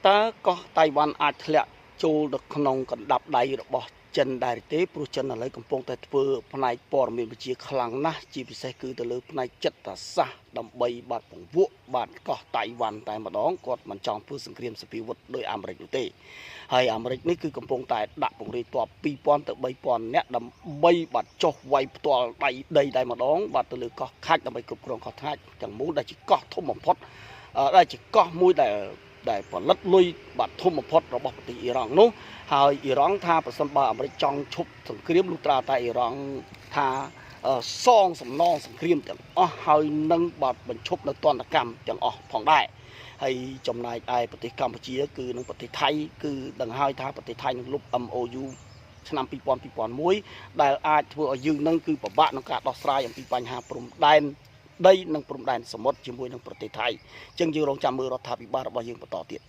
តើកោះតៃវ៉ាន់អាចធ្លាក់ចូលទៅក្នុងកណ្ដាប់ដៃរបស់ចិនដែរទេព្រោះចិនឥឡូវកំពុងតែធ្វើផ្នែកព័ត៌មានវិទ្យាខ្លាំងណាស់ជាពិសេសគឺទៅលើផ្នែកចិត្តសាស្ត្រដើម្បីបាត់ពង្វក់បាត់កោះតៃវ៉ាន់តែម្ដងគាត់មិនចង់ធ្វើសង្គ្រាមសព្វាវុធដោយអាមេរិកនោះទេហើយអាមេរិកនេះគឺកំពុងតែដាក់ពង្រាយទ័ព2000ទៅ3000នាក់ដើម្បីបាត់ចុះវាយផ្ទាល់ដីតែម្ដងបាត់ទៅលើកោះខាច់ដើម្បីគ្រប់គ្រងកោះខាច់ទាំងមូលដែលជាកោះធំបំផុតដែលជាកោះមួយដែលផលិតលុយបាត់ធំបំផុតរបស់ប្រទេសអ៊ីរ៉ង់នោះហើយអ៊ីរ៉ង់ថាប្រសិនបើអាមេរិកចង់ឈប់សង្គ្រាមលុះត្រាតែអ៊ីរ៉ង់ថាសងសំណងសង្គ្រាមទាំងអស់ហើយនឹងបាត់បញ្ឈប់នៅទណ្ឌកម្មទាំងអស់ផងដែរហើយចំណែកឯប្រទេសកម្ពុជាគឺនឹងប្រទេសថៃគឺដឹងហើយថាប្រទេសថៃនឹងលុប MOU ឆ្នាំ2001ដែលអាចធ្វើឲ្យយើងនឹងគឺពិបាកក្នុងការដោះស្រាយអំពីបញ្ហាព្រំដែនដីនិងព្រំដែនសមុទ្រជាមួយនឹងប្រទេសថៃអញ្ចឹងយើងរងចាំមើលរដ្ឋាភិបាលរបស់យើងបន្តទៀត